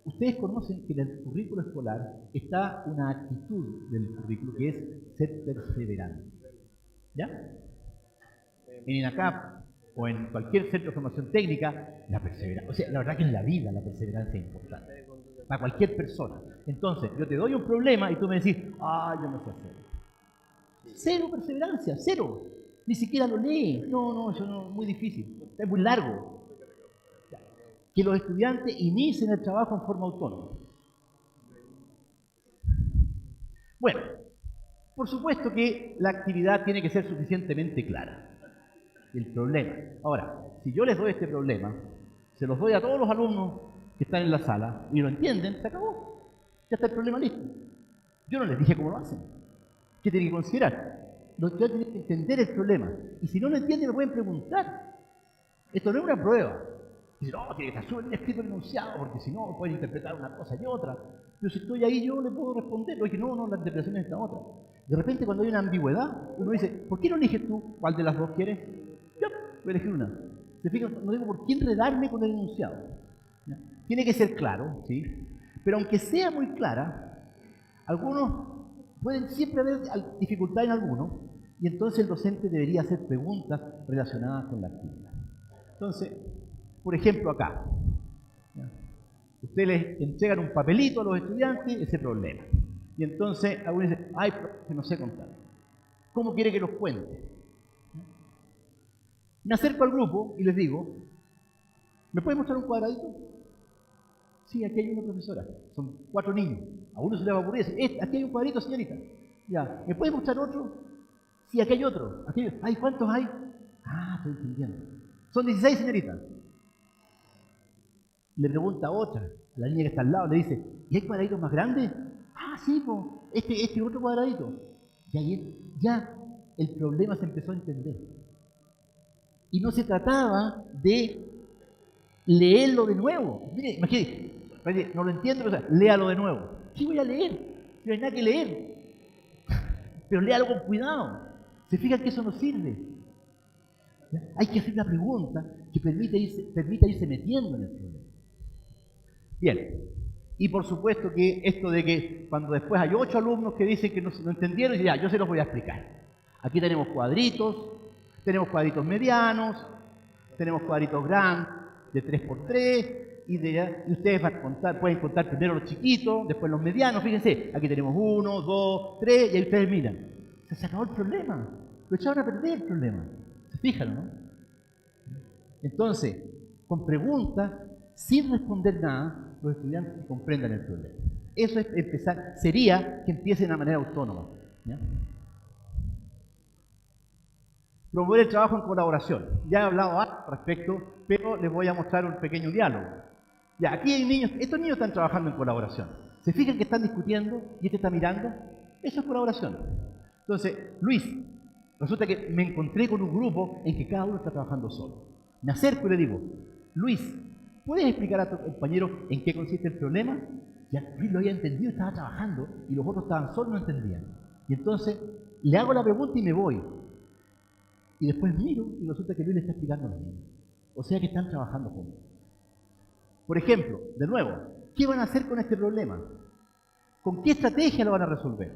Ustedes conocen que en el currículo escolar está una actitud del currículo que es ser perseverante. ¿Ya? En INACAP o en cualquier centro de formación técnica, la perseverancia. O sea, la verdad que en la vida la perseverancia es importante. Para cualquier persona. Entonces, yo te doy un problema y tú me decís, yo no sé hacerlo. Cero perseverancia, cero. Ni siquiera lo lee. No, eso no es muy difícil. Es muy largo. Que los estudiantes inicien el trabajo en forma autónoma. Bueno, por supuesto que la actividad tiene que ser suficientemente clara. El problema. Ahora, si yo les doy este problema, se los doy a todos los alumnos que están en la sala y lo entienden, se acabó. Ya está el problema listo. Yo no les dije cómo lo hacen. ¿Qué tienen que considerar? Los estudiantes tienen que entender el problema. Y si no lo entienden, me pueden preguntar. Esto no es una prueba. Dicen, no, tiene que estar súper bien escrito el enunciado, porque si no, pueden interpretar una cosa y otra. Pero si estoy ahí, yo le puedo responder. Oye, no, la interpretación es esta otra. De repente, cuando hay una ambigüedad, uno dice, ¿por qué no eliges tú cuál de las dos quieres? Ya, voy a elegir una. ¿Se fijan? No tengo por qué enredarme con el enunciado. ¿Ya? Tiene que ser claro, ¿sí? Pero aunque sea muy clara, algunos pueden siempre haber dificultad en algunos, y entonces el docente debería hacer preguntas relacionadas con la actividad. Entonces, por ejemplo, acá, ¿ya? Usted les entregan un papelito a los estudiantes, ese problema. Y entonces algunos dicen, ay, profe, no sé contar. ¿Cómo quiere que los cuente? Me acerco al grupo y les digo, ¿me puede mostrar un cuadradito? Sí, aquí hay una profesora. Son 4 niños. A uno se le va a ocurrir decir, aquí hay un cuadrito, señorita. Ya, ¿me puede mostrar otro? Sí, aquí hay otro. Ay, ¿cuántos hay? Ah, estoy entendiendo. Son 16, señorita. Le pregunta a otra, a la niña que está al lado, le dice, ¿y hay cuadraditos más grandes? Ah, sí, po, este otro cuadradito. Y ahí ya el problema se empezó a entender. Y no se trataba de leerlo de nuevo. Mire, imagínate, no lo entiendo, o sea, léalo de nuevo. Sí, voy a leer, no hay nada que leer. Pero léalo con cuidado. Se fijan que eso no sirve. ¿Ya? Hay que hacer una pregunta que permita irse metiendo en el problema. Bien, y por supuesto que esto de que cuando después hay 8 alumnos que dicen que no entendieron, y ya, yo se los voy a explicar. Aquí tenemos cuadritos medianos, tenemos cuadritos grandes de 3×3, y ustedes van a contar, pueden contar primero los chiquitos, después los medianos, fíjense, aquí tenemos 1, 2, 3, y ahí ustedes miran. Se acabó el problema, lo echaron a perder el problema. ¿Se fijan, no? Entonces, con preguntas, sin responder nada, los estudiantes comprendan el problema. Eso es empezar, sería que empiecen de manera autónoma. ¿Ya? Promover el trabajo en colaboración. Ya he hablado al respecto, pero les voy a mostrar un pequeño diálogo. Ya, aquí hay niños, estos niños están trabajando en colaboración. ¿Se fijan que están discutiendo y este está mirando? Eso es colaboración. Entonces, Luis, resulta que me encontré con un grupo en que cada uno está trabajando solo. Me acerco y le digo, Luis, ¿puedes explicar a tu compañero en qué consiste el problema? Ya Luis lo había entendido, estaba trabajando, y los otros estaban solos, no entendían. Y entonces le hago la pregunta y me voy. Y después miro y resulta que Luis le está explicando a los niños. O sea que están trabajando juntos. Por ejemplo, de nuevo, ¿qué van a hacer con este problema? ¿Con qué estrategia lo van a resolver?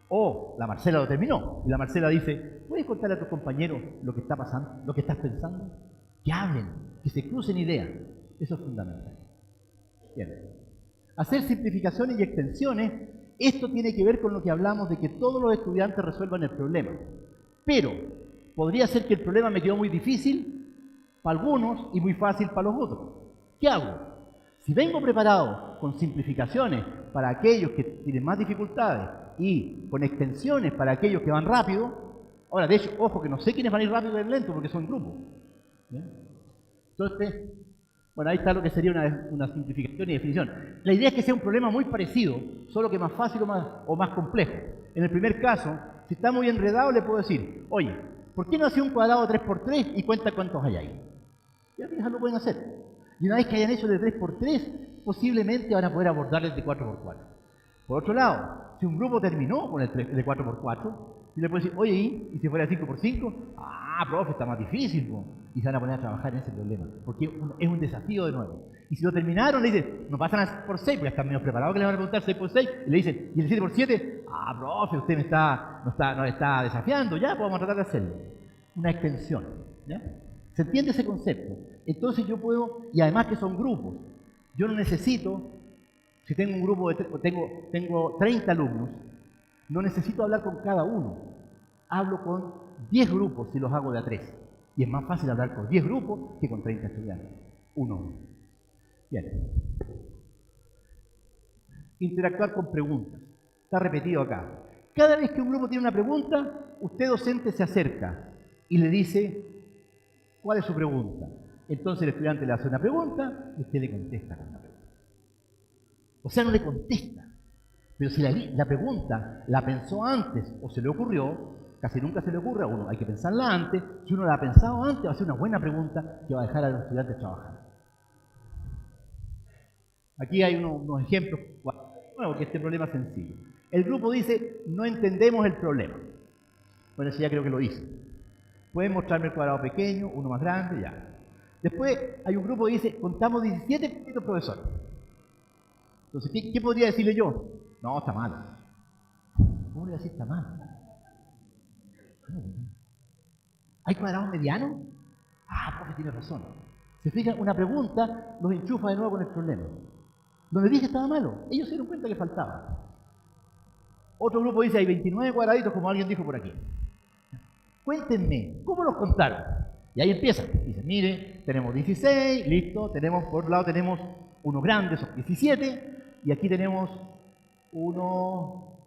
O la Marcela lo terminó y la Marcela dice, ¿puedes contarle a tus compañeros lo que está pasando, lo que estás pensando? Que hablen, que se crucen ideas. Eso es fundamental. Bien. Hacer simplificaciones y extensiones, esto tiene que ver con lo que hablamos de que todos los estudiantes resuelvan el problema. Pero podría ser que el problema me quedó muy difícil para algunos y muy fácil para los otros. ¿Qué hago? Si vengo preparado con simplificaciones para aquellos que tienen más dificultades y con extensiones para aquellos que van rápido, ahora, de hecho, ojo, que no sé quiénes van a ir rápido y lento porque son grupos. ¿Bien? Entonces, bueno, ahí está lo que sería una simplificación y definición. La idea es que sea un problema muy parecido, solo que más fácil o más complejo. En el primer caso, si está muy enredado, le puedo decir, oye, ¿por qué no hace un cuadrado 3×3 y cuenta cuántos hay ahí? Ya lo pueden hacer. Y una vez que hayan hecho de 3×3, posiblemente van a poder abordar el de 4×4. Por otro lado, si un grupo terminó con el de 4×4, y le puedo decir, oye, ¿y si fuera 5×5? Ah, profe, está más difícil, po. Y se van a poner a trabajar en ese problema, porque es un desafío de nuevo. Y si lo terminaron, le dicen, no pasan a 6×6, porque ya están menos preparados que le van a preguntar 6×6, y le dicen, ¿y el 7×7? Ah, profe, usted nos está desafiando, ya, pues vamos a tratar de hacerlo. Una extensión, ¿ya? ¿Se entiende ese concepto? Entonces yo puedo, y además que son grupos, yo no necesito, si tengo un grupo tengo 30 alumnos, no necesito hablar con cada uno. Hablo con 10 grupos si los hago de a 3. Y es más fácil hablar con 10 grupos que con 30 estudiantes. Uno. Bien. Interactuar con preguntas. Está repetido acá. Cada vez que un grupo tiene una pregunta, usted docente se acerca y le dice, ¿cuál es su pregunta? Entonces el estudiante le hace una pregunta y usted le contesta con la pregunta. O sea, no le contesta. Pero si la pregunta la pensó antes o se le ocurrió, casi nunca se le ocurre a uno, hay que pensarla antes. Si uno la ha pensado antes, va a ser una buena pregunta que va a dejar a los estudiantes trabajando. Aquí hay unos ejemplos, bueno, que este problema es sencillo. El grupo dice, no entendemos el problema. Bueno, eso ya creo que lo hice. Pueden mostrarme el cuadrado pequeño, uno más grande, ya. Después hay un grupo que dice, contamos 17 puntitos, profesor. Entonces, ¿qué podría decirle yo? No, está mal. ¿Cómo le voy a decir está mal? ¿Hay cuadrados medianos? Ah, profe, tiene razón. Se fijan, una pregunta los enchufa de nuevo con el problema. Donde dije estaba malo, ellos se dieron cuenta que faltaba. Otro grupo dice, hay 29 cuadraditos, como alguien dijo por aquí. Cuéntenme, ¿cómo los contaron? Y ahí empiezan. Dicen, mire, tenemos 16, listo, por un lado tenemos uno grande, son 17, y aquí tenemos 1,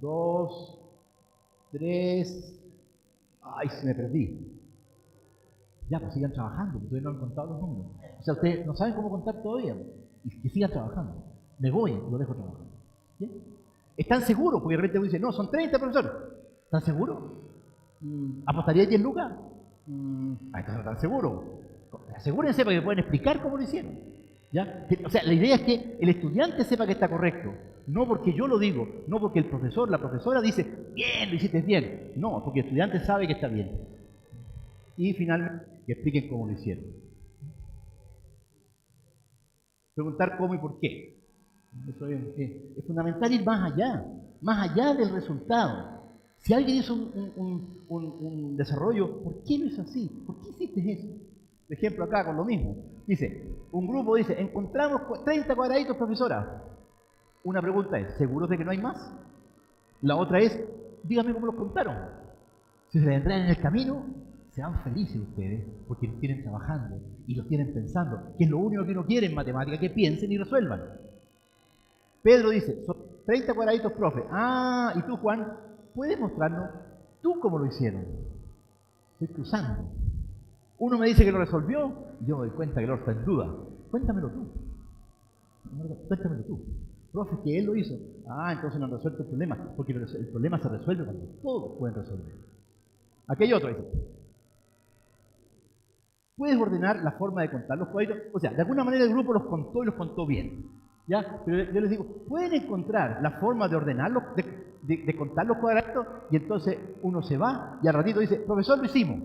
2, 3, ay, se me perdí. Ya, pues sigan trabajando, porque ustedes no han contado los números. O sea, ustedes no saben cómo contar todavía, y que sigan trabajando. Me voy y lo dejo trabajando. ¿Bien? ¿Están seguros? Porque de repente uno dice, no, son 30 profesores. ¿Están seguros? ¿Apostaría 10 lucas? Entonces no están seguros. Asegúrense para que puedan explicar cómo lo hicieron. ¿Ya? O sea, la idea es que el estudiante sepa que está correcto. No porque yo lo digo, no porque el profesor, la profesora dice, bien, lo hiciste bien. No, porque el estudiante sabe que está bien. Y finalmente, que expliquen cómo lo hicieron. Preguntar cómo y por qué. Eso es fundamental ir más allá del resultado. Si alguien hizo un desarrollo, ¿por qué lo hizo así? ¿Por qué hiciste eso? Por ejemplo, acá con lo mismo. Dice, un grupo dice, encontramos 30 cuadraditos, profesora. Una pregunta es, ¿seguros de que no hay más? La otra es, dígame cómo los contaron. Si se les enredan en el camino, sean felices ustedes, porque los tienen trabajando y los tienen pensando, que es lo único que uno quiere en matemática, que piensen y resuelvan. Pedro dice, son 30 cuadraditos, profe. Ah, y tú, Juan, ¿puedes mostrarnos tú cómo lo hicieron? Estoy cruzando. Uno me dice que lo resolvió, y yo me doy cuenta que el otro está en duda. Cuéntamelo tú. Cuéntamelo tú. Profe, que él lo hizo. Ah, entonces no han resuelto el problema, porque el problema se resuelve cuando todos pueden resolver. Aquí hay otro, dice. ¿Puedes ordenar la forma de contar los cuadraditos? O sea, de alguna manera el grupo los contó y los contó bien. ¿Ya? Pero yo les digo, ¿pueden encontrar la forma de ordenarlos, de contar los cuadraditos? Y entonces uno se va y al ratito dice, profesor, lo hicimos.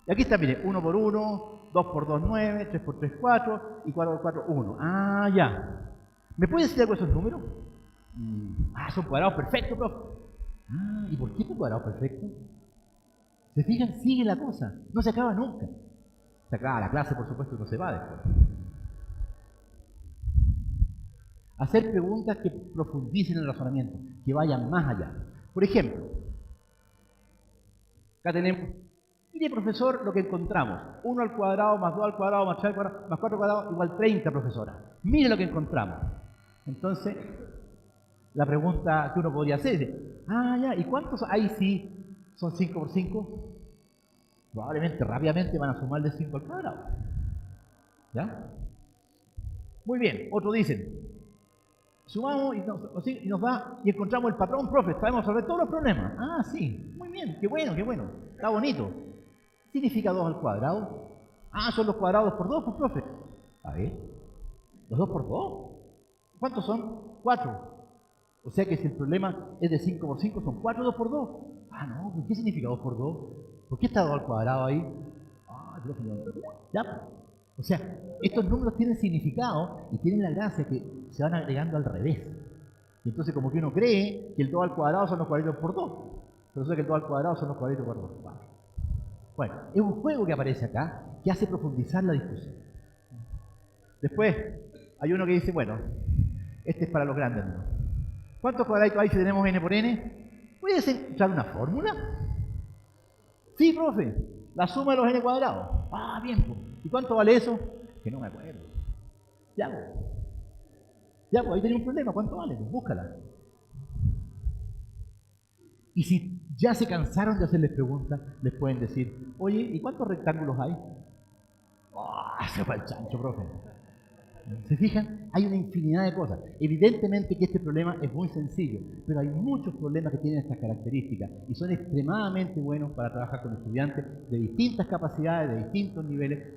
Y aquí está, mire, 1 por 1, 2 por 2, 9, 3 por 3, 4 y 4 por 4, 1. Ah, ya. ¿Me puede decir algo de esos números? Son cuadrados perfectos, profe. Ah, ¿y por qué son cuadrados perfectos? ¿Se fijan? Sigue la cosa. No se acaba nunca. Se acaba la clase, por supuesto, no se va después. Hacer preguntas que profundicen el razonamiento, que vayan más allá. Por ejemplo, acá tenemos, mire profesor, lo que encontramos. 1 al cuadrado más 2 al cuadrado más 3 al cuadrado más 4 al cuadrado igual 30, profesora. Mire lo que encontramos. Entonces, la pregunta que uno podría hacer es, ya, ¿y cuántos hay si son 5 por 5? Probablemente rápidamente van a sumar de 5 al cuadrado. ¿Ya? Muy bien, otros dicen, sumamos y nos da y encontramos el patrón, profe, sabemos resolver todos los problemas. Ah, sí, muy bien, qué bueno, está bonito. ¿Qué significa 2 al cuadrado? Ah, son los cuadrados por 2, pues, profe. A ver, ¿los 2 por 2? ¿Cuántos son? 4. O sea que si el problema es de 5 por 5, son 4 2 por 2. Ah, no, ¿qué significa 2 por 2? ¿Por qué está 2 al cuadrado ahí? Ah, profe, no. Ya. O sea, estos números tienen significado y tienen la gracia que se van agregando al revés. Y entonces como que uno cree que el 2 al cuadrado son los cuadrados por 2. Pero eso que el 2 al cuadrado son los cuadrados por 2. Vale. Bueno, es un juego que aparece acá que hace profundizar la discusión. Después, hay uno que dice, bueno, este es para los grandes números. ¿Cuántos cuadraditos hay si tenemos n por n? ¿Puedes encontrar una fórmula? Sí, profe, la suma de los n cuadrados. Ah, bien, pues. ¿Y cuánto vale eso? Que no me acuerdo. Ya, pues, ahí tenía un problema. ¿Cuánto vale? Pues búscala. Y si ya se cansaron de hacerles preguntas, les pueden decir, oye, ¿y cuántos rectángulos hay? Se fue el chancho, profe. ¿Se fijan? Hay una infinidad de cosas. Evidentemente que este problema es muy sencillo, pero hay muchos problemas que tienen estas características y son extremadamente buenos para trabajar con estudiantes de distintas capacidades, de distintos niveles,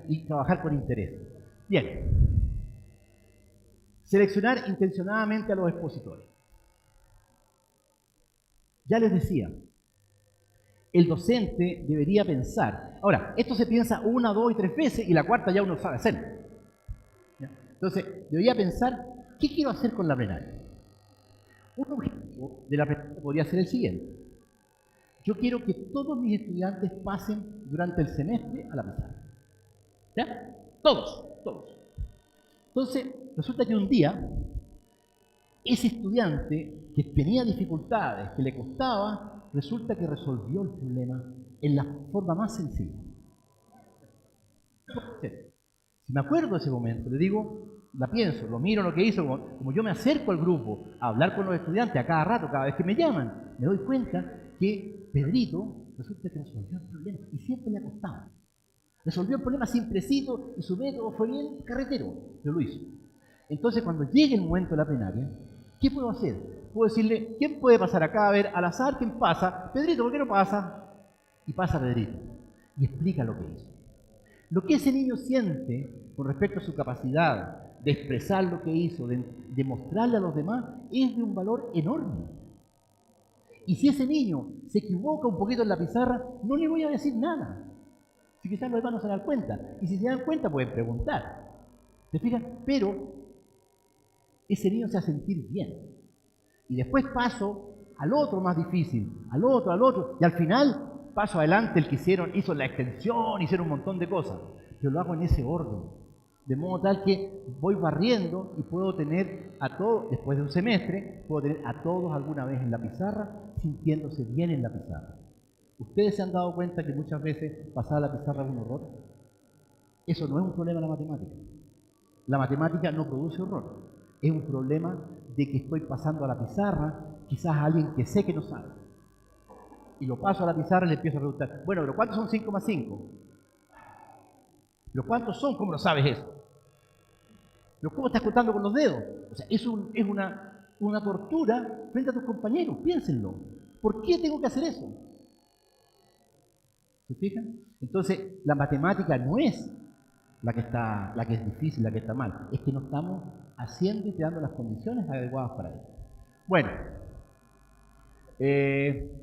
y trabajar con interés. Bien. Seleccionar intencionadamente a los expositores. Ya les decía, el docente debería pensar. Ahora, esto se piensa 1, 2 y 3 veces y la cuarta ya uno sabe hacerlo. ¿Ya? Entonces, debería pensar, ¿qué quiero hacer con la plenaria? Un objetivo de la plenaria podría ser el siguiente. Yo quiero que todos mis estudiantes pasen durante el semestre a la pizarra. ¿Ya? Todos. Entonces, resulta que un día, ese estudiante que tenía dificultades, que le costaba, resulta que resolvió el problema en la forma más sencilla. Si me acuerdo de ese momento, le digo, la pienso, lo miro lo que hizo, como yo me acerco al grupo a hablar con los estudiantes a cada rato, cada vez que me llaman, me doy cuenta que Pedrito resulta que resolvió el problema y siempre le ha costado. Resolvió el problema simplecito y su método fue bien carretero, pero lo hizo. Entonces, cuando llegue el momento de la plenaria, ¿qué puedo hacer? Puedo decirle, ¿quién puede pasar acá? A ver, al azar, ¿quién pasa? Pedrito, ¿por qué no pasa? Y pasa Pedrito. Y explica lo que hizo. Lo que ese niño siente con respecto a su capacidad de expresar lo que hizo, de mostrarle a los demás, es de un valor enorme. Y si ese niño se equivoca un poquito en la pizarra, no le voy a decir nada. Si quizás los demás no se dan cuenta. Y si se dan cuenta, pueden preguntar. ¿Se fijan? Pero ese niño se va a sentir bien. Y después paso al otro más difícil, al otro, y al final paso adelante el que hizo la extensión, hicieron un montón de cosas. Yo lo hago en ese orden, de modo tal que voy barriendo y puedo tener a todos, después de un semestre, puedo tener a todos alguna vez en la pizarra, sintiéndose bien en la pizarra. ¿Ustedes se han dado cuenta que muchas veces pasar a la pizarra es un horror? Eso no es un problema de la matemática. La matemática no produce horror. Es un problema de que estoy pasando a la pizarra, quizás a alguien que sé que no sabe. Y lo paso a la pizarra y le empiezo a preguntar, bueno, pero ¿cuántos son 5 más 5? ¿Pero cuántos son? ¿Cómo lo sabes eso? ¿Pero cómo estás contando con los dedos? O sea, es una tortura frente a tus compañeros, piénsenlo. ¿Por qué tengo que hacer eso? ¿Se fijan? Entonces, la matemática no es la que es difícil, la que está mal. Es que no estamos haciendo y creando las condiciones adecuadas para ello. Bueno,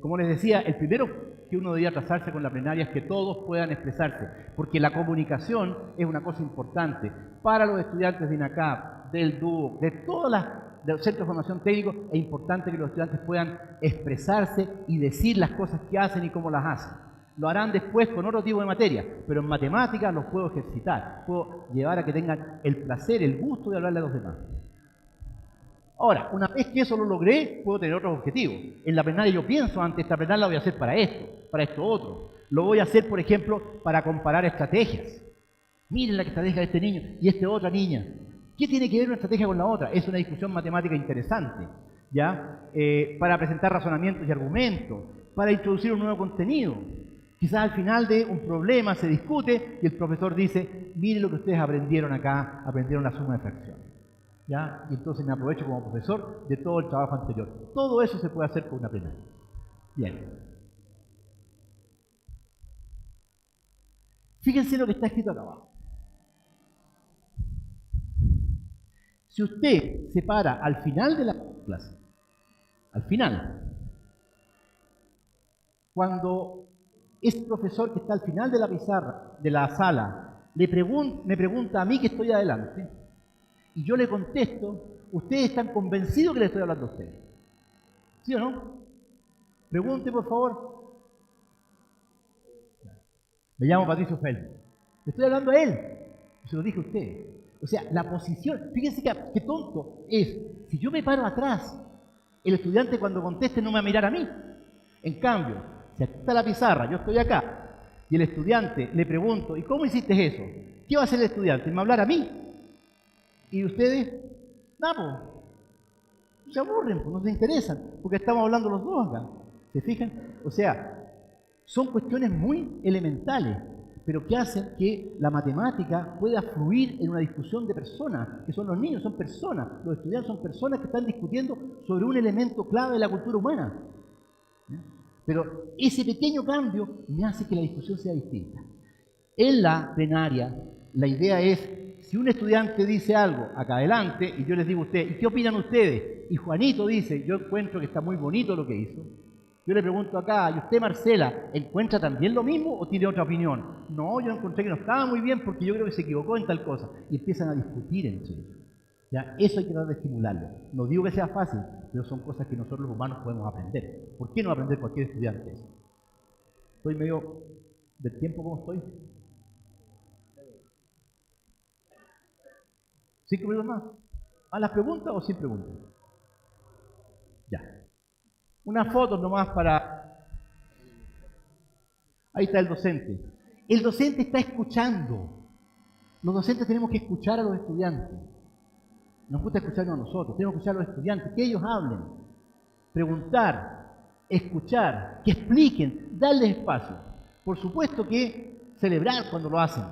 como les decía, el primero que uno debería trazarse con la plenaria es que todos puedan expresarse, porque la comunicación es una cosa importante para los estudiantes de INACAP, del DUOC, de los centros de formación técnico. Es importante que los estudiantes puedan expresarse y decir las cosas que hacen y cómo las hacen. Lo harán después con otro tipo de materia, pero en matemáticas los puedo ejercitar, puedo llevar a que tengan el placer, el gusto de hablarle a los demás. Ahora, una vez que eso lo logré, puedo tener otros objetivos. En la plenaria yo pienso, ante esta plenaria la voy a hacer para esto otro. Lo voy a hacer, por ejemplo, para comparar estrategias. Miren la estrategia de este niño y esta otra niña. ¿Qué tiene que ver una estrategia con la otra? Es una discusión matemática interesante, ¿ya? Para presentar razonamientos y argumentos, para introducir un nuevo contenido. Quizás al final de un problema se discute y el profesor dice, miren lo que ustedes aprendieron acá, aprendieron la suma de fracciones. ¿Ya? Y entonces me aprovecho como profesor de todo el trabajo anterior. Todo eso se puede hacer con una plenaria. Bien. Fíjense lo que está escrito acá abajo. Si usted se para al final de la clase, al final, cuando ese profesor que está al final de la pizarra, de la sala, me pregunta a mí que estoy adelante, y yo le contesto, ustedes están convencidos que le estoy hablando a ustedes. ¿Sí o no? Pregunte, por favor. Me llamo Patricio Feldman. Le estoy hablando a él. Se lo dije a ustedes. O sea, la posición, fíjense qué tonto es. Si yo me paro atrás, el estudiante cuando conteste no me va a mirar a mí. En cambio, si aquí está la pizarra, yo estoy acá, y el estudiante le pregunto, ¿y cómo hiciste eso? ¿Qué va a hacer el estudiante? ¿Me va a hablar a mí? ¿Y ustedes? Nada, pues. Se aburren, pues no se interesan, porque estamos hablando los dos acá. ¿Se fijan? O sea, son cuestiones muy elementales, pero que hacen que la matemática pueda fluir en una discusión de personas, que son los niños, son personas, los estudiantes son personas que están discutiendo sobre un elemento clave de la cultura humana. Pero ese pequeño cambio me hace que la discusión sea distinta. En la plenaria, la idea es, si un estudiante dice algo acá adelante, y yo les digo a ustedes, ¿y qué opinan ustedes? Y Juanito dice, yo encuentro que está muy bonito lo que hizo. Yo le pregunto acá, ¿y usted, Marcela, encuentra también lo mismo o tiene otra opinión? No, yo encontré que no estaba muy bien porque yo creo que se equivocó en tal cosa. Y empiezan a discutir entre ellos. ¿Ya? Eso hay que tratar de estimularlo. No digo que sea fácil, pero son cosas que nosotros los humanos podemos aprender. ¿Por qué no aprender cualquier estudiante eso? Estoy medio del tiempo, ¿cómo estoy? 5 minutos más. ¿A las preguntas o sin preguntas? Ya. Unas fotos nomás para... Ahí está el docente. El docente está escuchando. Los docentes tenemos que escuchar a los estudiantes. Nos gusta escucharnos a nosotros. Tenemos que escuchar a los estudiantes, que ellos hablen. Preguntar, escuchar, que expliquen, darles espacio. Por supuesto que celebrar cuando lo hacen.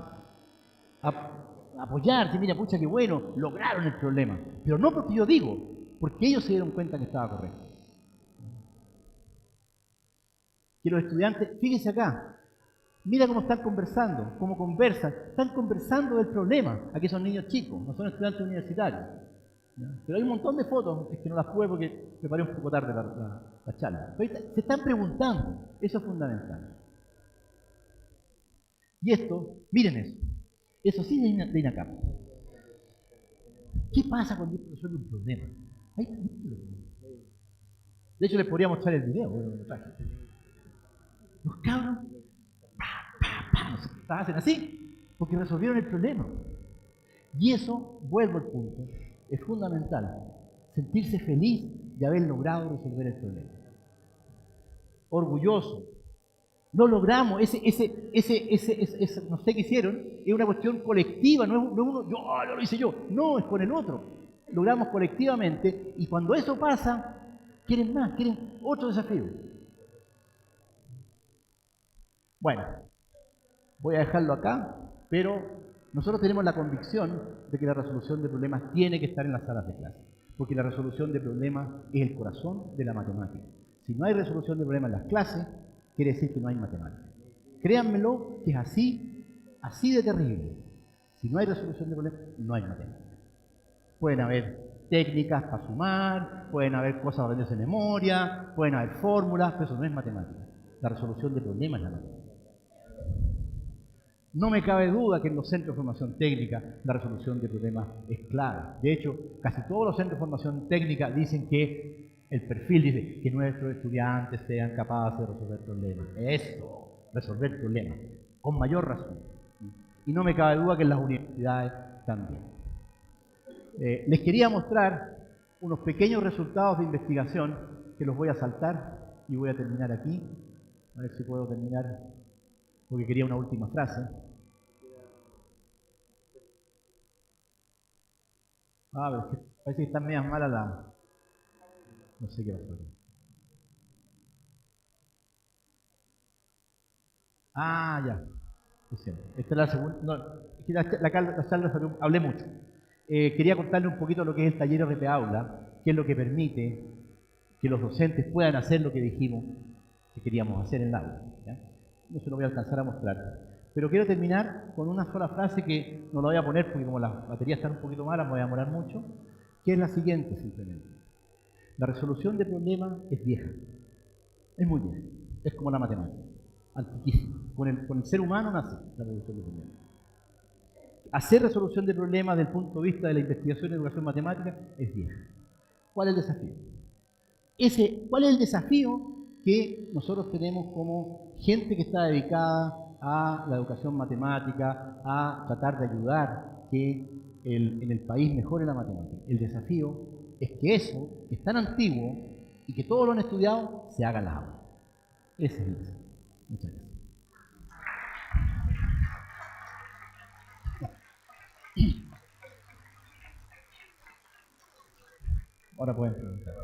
Apoyarse, mira, pucha, qué bueno, lograron el problema. Pero no porque yo digo, porque ellos se dieron cuenta que estaba correcto. Que los estudiantes, fíjense acá, mira cómo están conversando, cómo conversan, están conversando del problema. Aquí son niños chicos, no son estudiantes universitarios. Pero hay un montón de fotos, es que no las pude porque preparé un poco tarde la charla. Pero se están preguntando, eso es fundamental. Y esto, miren eso sí de INACAP. ¿Qué pasa cuando uno resuelve un problema? De hecho, les podría mostrar el video. Los cabros hacen así porque resolvieron el problema. Y eso, vuelvo al punto, es fundamental. Sentirse feliz de haber logrado resolver el problema. Orgulloso. No logramos, no sé qué hicieron, es una cuestión colectiva, no es uno, yo lo hice yo, no, es con el otro. Logramos colectivamente y cuando eso pasa, quieren más, quieren otro desafío. Bueno, voy a dejarlo acá, pero nosotros tenemos la convicción de que la resolución de problemas tiene que estar en las salas de clase, porque la resolución de problemas es el corazón de la matemática. Si no hay resolución de problemas en las clases, quiere decir que no hay matemática. Créanmelo que es así de terrible. Si no hay resolución de problemas, no hay matemática. Pueden haber técnicas para sumar, pueden haber cosas para aprenderse de memoria, pueden haber fórmulas, pero eso no es matemática. La resolución de problemas es la matemática. No me cabe duda que en los centros de formación técnica la resolución de problemas es clave. De hecho, casi todos los centros de formación técnica dicen que el perfil dice que nuestros estudiantes sean capaces de resolver problemas. Eso, resolver problemas, con mayor razón. Y no me cabe duda que en las universidades también. Les quería mostrar unos pequeños resultados de investigación que los voy a saltar y voy a terminar aquí. A ver si puedo terminar, porque quería una última frase. Pero parece que están medias malas las... No sé qué pasó aquí. Ya. Esta es la segunda. No, la charla hablé mucho. Quería contarle un poquito lo que es el taller RP Aula, que es lo que permite que los docentes puedan hacer lo que dijimos que queríamos hacer en el aula. ¿Ya? No se lo voy a alcanzar a mostrar. Pero quiero terminar con una sola frase que no la voy a poner porque como las baterías están un poquito malas me voy a demorar mucho, que es la siguiente simplemente. La resolución de problemas es vieja. Es muy vieja. Es como la matemática. Antiquísima. Con el ser humano nace la resolución de problemas. Hacer resolución de problemas desde el punto de vista de la investigación y educación matemática es vieja. ¿Cuál es el desafío? ¿Cuál es el desafío que nosotros tenemos como gente que está dedicada a la educación matemática, a tratar de ayudar que en el país mejore la matemática? El desafío es que eso, que es tan antiguo y que todos lo han estudiado, se haga en la aula. Ese es el desafío. Muchas gracias. Ahora pueden preguntar.